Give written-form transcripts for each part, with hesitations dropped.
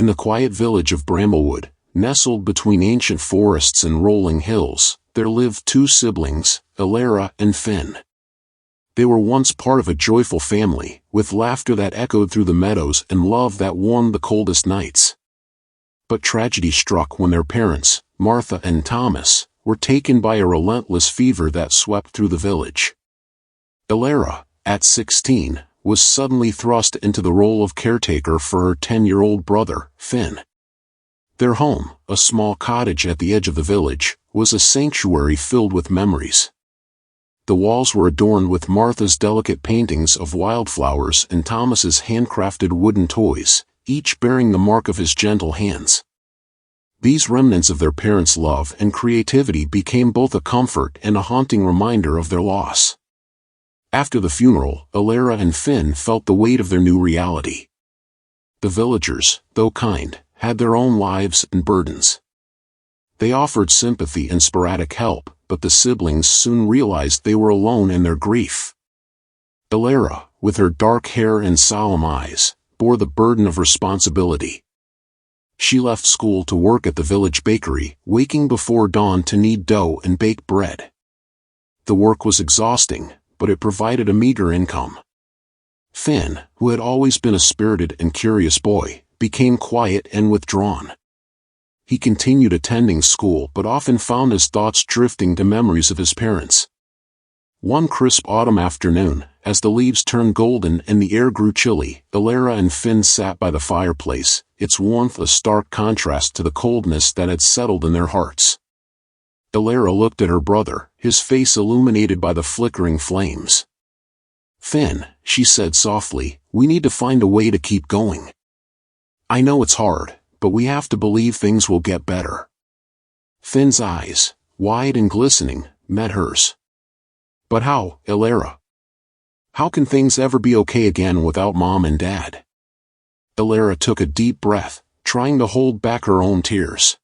In the quiet village of Bramblewood, nestled between ancient forests and rolling hills, there lived two siblings, Elara and Finn. They were once part of a joyful family, with laughter that echoed through the meadows and love that warmed the coldest nights. But tragedy struck when their parents, Martha and Thomas, were taken by a relentless fever that swept through the village. Elara, at 16, was suddenly thrust into the role of caretaker for her 10-year-old brother, Finn. Their home, a small cottage at the edge of the village, was a sanctuary filled with memories. The walls were adorned with Martha's delicate paintings of wildflowers and Thomas's handcrafted wooden toys, each bearing the mark of his gentle hands. These remnants of their parents' love and creativity became both a comfort and a haunting reminder of their loss. After the funeral, Elara and Finn felt the weight of their new reality. The villagers, though kind, had their own lives and burdens. They offered sympathy and sporadic help, but the siblings soon realized they were alone in their grief. Elara, with her dark hair and solemn eyes, bore the burden of responsibility. She left school to work at the village bakery, waking before dawn to knead dough and bake bread. The work was exhausting, but it provided a meager income. Finn, who had always been a spirited and curious boy, became quiet and withdrawn. He continued attending school but often found his thoughts drifting to memories of his parents. One crisp autumn afternoon, as the leaves turned golden and the air grew chilly, Elara and Finn sat by the fireplace, its warmth a stark contrast to the coldness that had settled in their hearts. Elara looked at her brother, his face illuminated by the flickering flames. "Finn," she said softly, "we need to find a way to keep going. I know it's hard, but we have to believe things will get better." Finn's eyes, wide and glistening, met hers. "But how, Elara? How can things ever be okay again without Mom and Dad?" Elara took a deep breath, trying to hold back her own tears.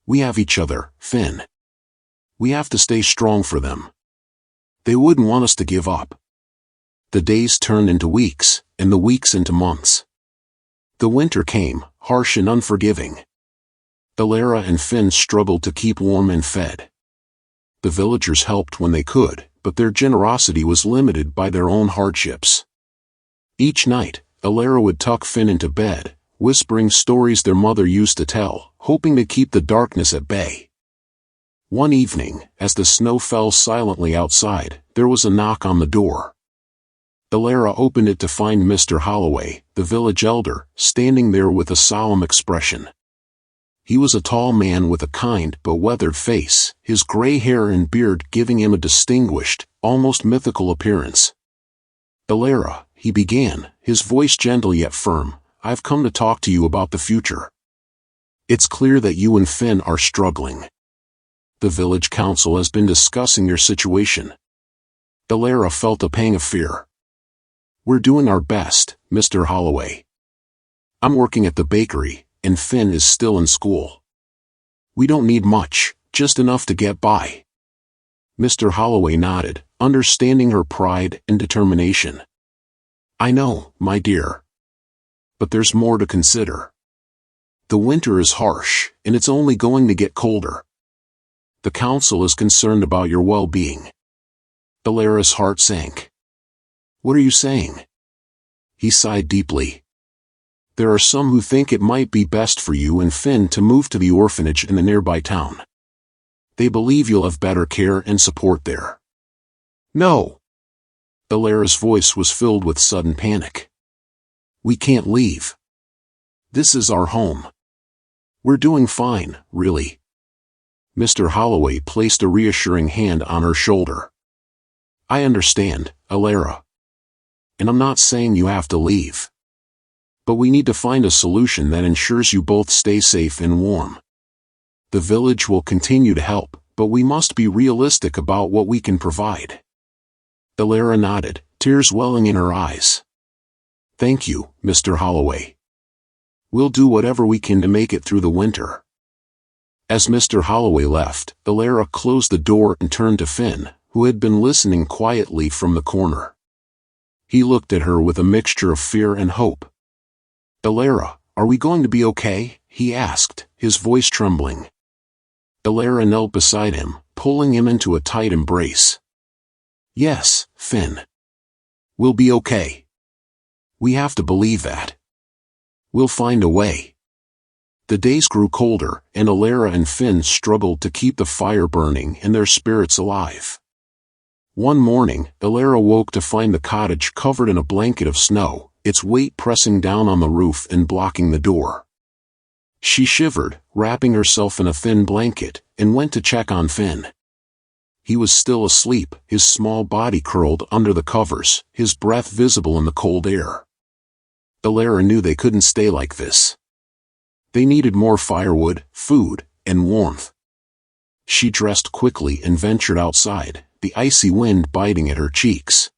"We have each other, Finn. We have to stay strong for them. They wouldn't want us to give up." The days turned into weeks, and the weeks into months. The winter came, harsh and unforgiving. Elara and Finn struggled to keep warm and fed. The villagers helped when they could, but their generosity was limited by their own hardships. Each night, Elara would tuck Finn into bed, whispering stories their mother used to tell, hoping to keep the darkness at bay. One evening, as the snow fell silently outside, there was a knock on the door. Elara opened it to find Mr. Holloway, the village elder, standing there with a solemn expression. He was a tall man with a kind but weathered face, his gray hair and beard giving him a distinguished, almost mythical appearance. "Elara," he began, his voice gentle yet firm, "I've come to talk to you about the future. It's clear that you and Finn are struggling. The village council has been discussing your situation." Elara felt a pang of fear. "We're doing our best, Mr. Holloway. I'm working at the bakery, and Finn is still in school. We don't need much, just enough to get by." Mr. Holloway nodded, understanding her pride and determination. "I know, my dear. But there's more to consider. The winter is harsh, and it's only going to get colder. The council is concerned about your well-being." Elara's heart sank. "What are you saying?" He sighed deeply. "There are some who think it might be best for you and Finn to move to the orphanage in the nearby town. They believe you'll have better care and support there." "No!" Elara's voice was filled with sudden panic. "We can't leave. This is our home. We're doing fine, really." Mr. Holloway placed a reassuring hand on her shoulder. "I understand, Elara. And I'm not saying you have to leave. But we need to find a solution that ensures you both stay safe and warm. The village will continue to help, but we must be realistic about what we can provide." Elara nodded, tears welling in her eyes. "Thank you, Mr. Holloway. We'll do whatever we can to make it through the winter." As Mr. Holloway left, Elara closed the door and turned to Finn, who had been listening quietly from the corner. He looked at her with a mixture of fear and hope. "Elara, "Are we going to be okay?" he asked, his voice trembling. Alara knelt beside him, pulling him into a tight embrace. "Yes, Finn. We'll be okay. We have to believe that. We'll find a way." The days grew colder, and Alara and Finn struggled to keep the fire burning and their spirits alive. One morning, Alara woke to find the cottage covered in a blanket of snow, its weight pressing down on the roof and blocking the door. She shivered, wrapping herself in a thin blanket, and went to check on Finn. He was still asleep, his small body curled under the covers, his breath visible in the cold air. Alara knew they couldn't stay like this. They needed more firewood, food, and warmth. She dressed quickly and ventured outside, the icy wind biting at her cheeks.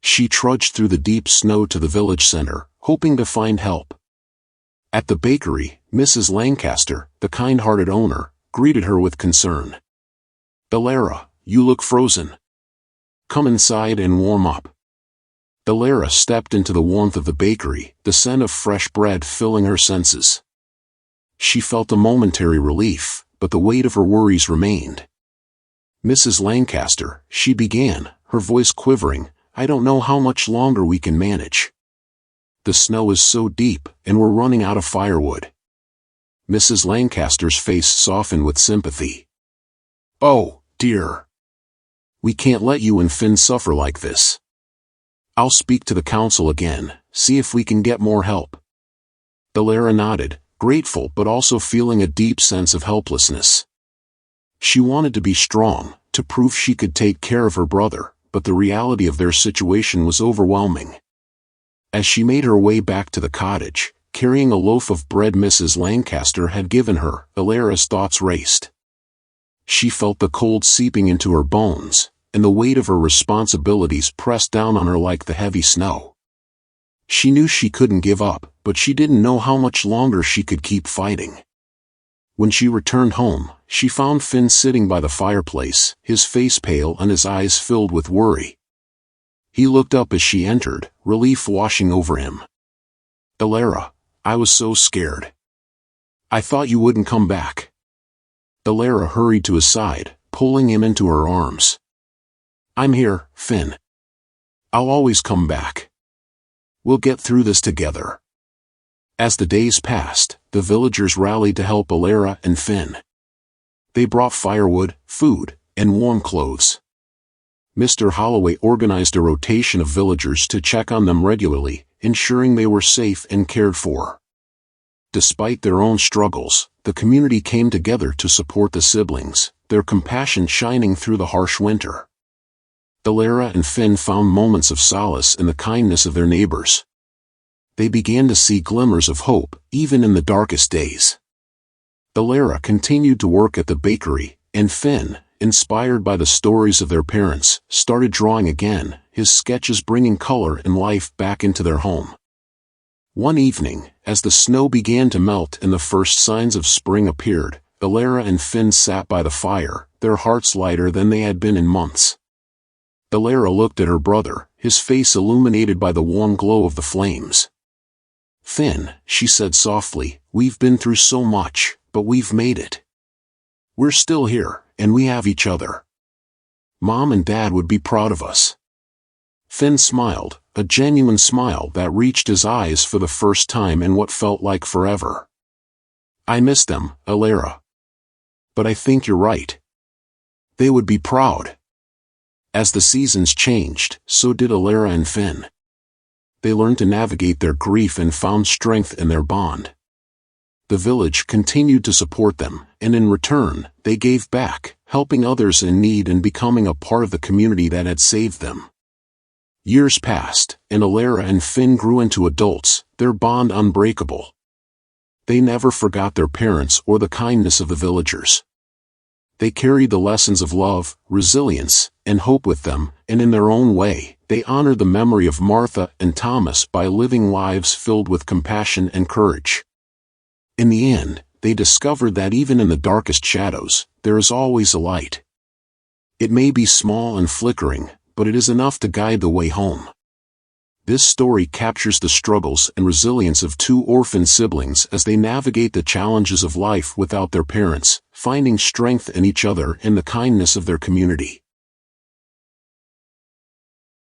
She trudged through the deep snow to the village center, hoping to find help. At the bakery, Mrs. Lancaster, the kind-hearted owner, greeted her with concern. "Alara, you look frozen. Come inside and warm up." Alara stepped into the warmth of the bakery, the scent of fresh bread filling her senses. She felt a momentary relief, but the weight of her worries remained. "Mrs. Lancaster," she began, her voice quivering, "I don't know how much longer we can manage. The snow is so deep, and we're running out of firewood." Mrs. Lancaster's face softened with sympathy. "Oh, dear. We can't let you and Finn suffer like this. I'll speak to the council again, see if we can get more help." Alara nodded, grateful but also feeling a deep sense of helplessness. She wanted to be strong, to prove she could take care of her brother, but the reality of their situation was overwhelming. As she made her way back to the cottage, carrying a loaf of bread Mrs. Lancaster had given her, Alara's thoughts raced. She felt the cold seeping into her bones, and the weight of her responsibilities pressed down on her like the heavy snow. She knew she couldn't give up, but she didn't know how much longer she could keep fighting. When she returned home, she found Finn sitting by the fireplace, his face pale and his eyes filled with worry. He looked up as she entered, relief washing over him. "Alara, I was so scared. I thought you wouldn't come back." Alara hurried to his side, pulling him into her arms. "I'm here, Finn. I'll always come back. We'll get through this together." As the days passed, the villagers rallied to help Alara and Finn. They brought firewood, food, and warm clothes. Mr. Holloway organized a rotation of villagers to check on them regularly, ensuring they were safe and cared for. Despite their own struggles, the community came together to support the siblings, their compassion shining through the harsh winter. Alara and Finn found moments of solace in the kindness of their neighbors. They began to see glimmers of hope, even in the darkest days. Alara continued to work at the bakery, and Finn, inspired by the stories of their parents, started drawing again, his sketches bringing color and life back into their home. One evening, as the snow began to melt and the first signs of spring appeared, Alara and Finn sat by the fire, their hearts lighter than they had been in months. Alara looked at her brother, his face illuminated by the warm glow of the flames. "Finn," she said softly, "we've been through so much, but we've made it. We're still here, and we have each other. Mom and Dad would be proud of us." Finn smiled, a genuine smile that reached his eyes for the first time in what felt like forever. "I miss them, Alara. But I think you're right. They would be proud." As the seasons changed, so did Alara and Finn. They learned to navigate their grief and found strength in their bond. The village continued to support them, and in return, they gave back, helping others in need and becoming a part of the community that had saved them. Years passed, and Alara and Finn grew into adults, their bond unbreakable. They never forgot their parents or the kindness of the villagers. They carried the lessons of love, resilience, and hope with them, and in their own way, they honored the memory of Martha and Thomas by living lives filled with compassion and courage. In the end, they discovered that even in the darkest shadows, there is always a light. It may be small and flickering, but it is enough to guide the way home. This story captures the struggles and resilience of two orphan siblings as they navigate the challenges of life without their parents, finding strength in each other and the kindness of their community.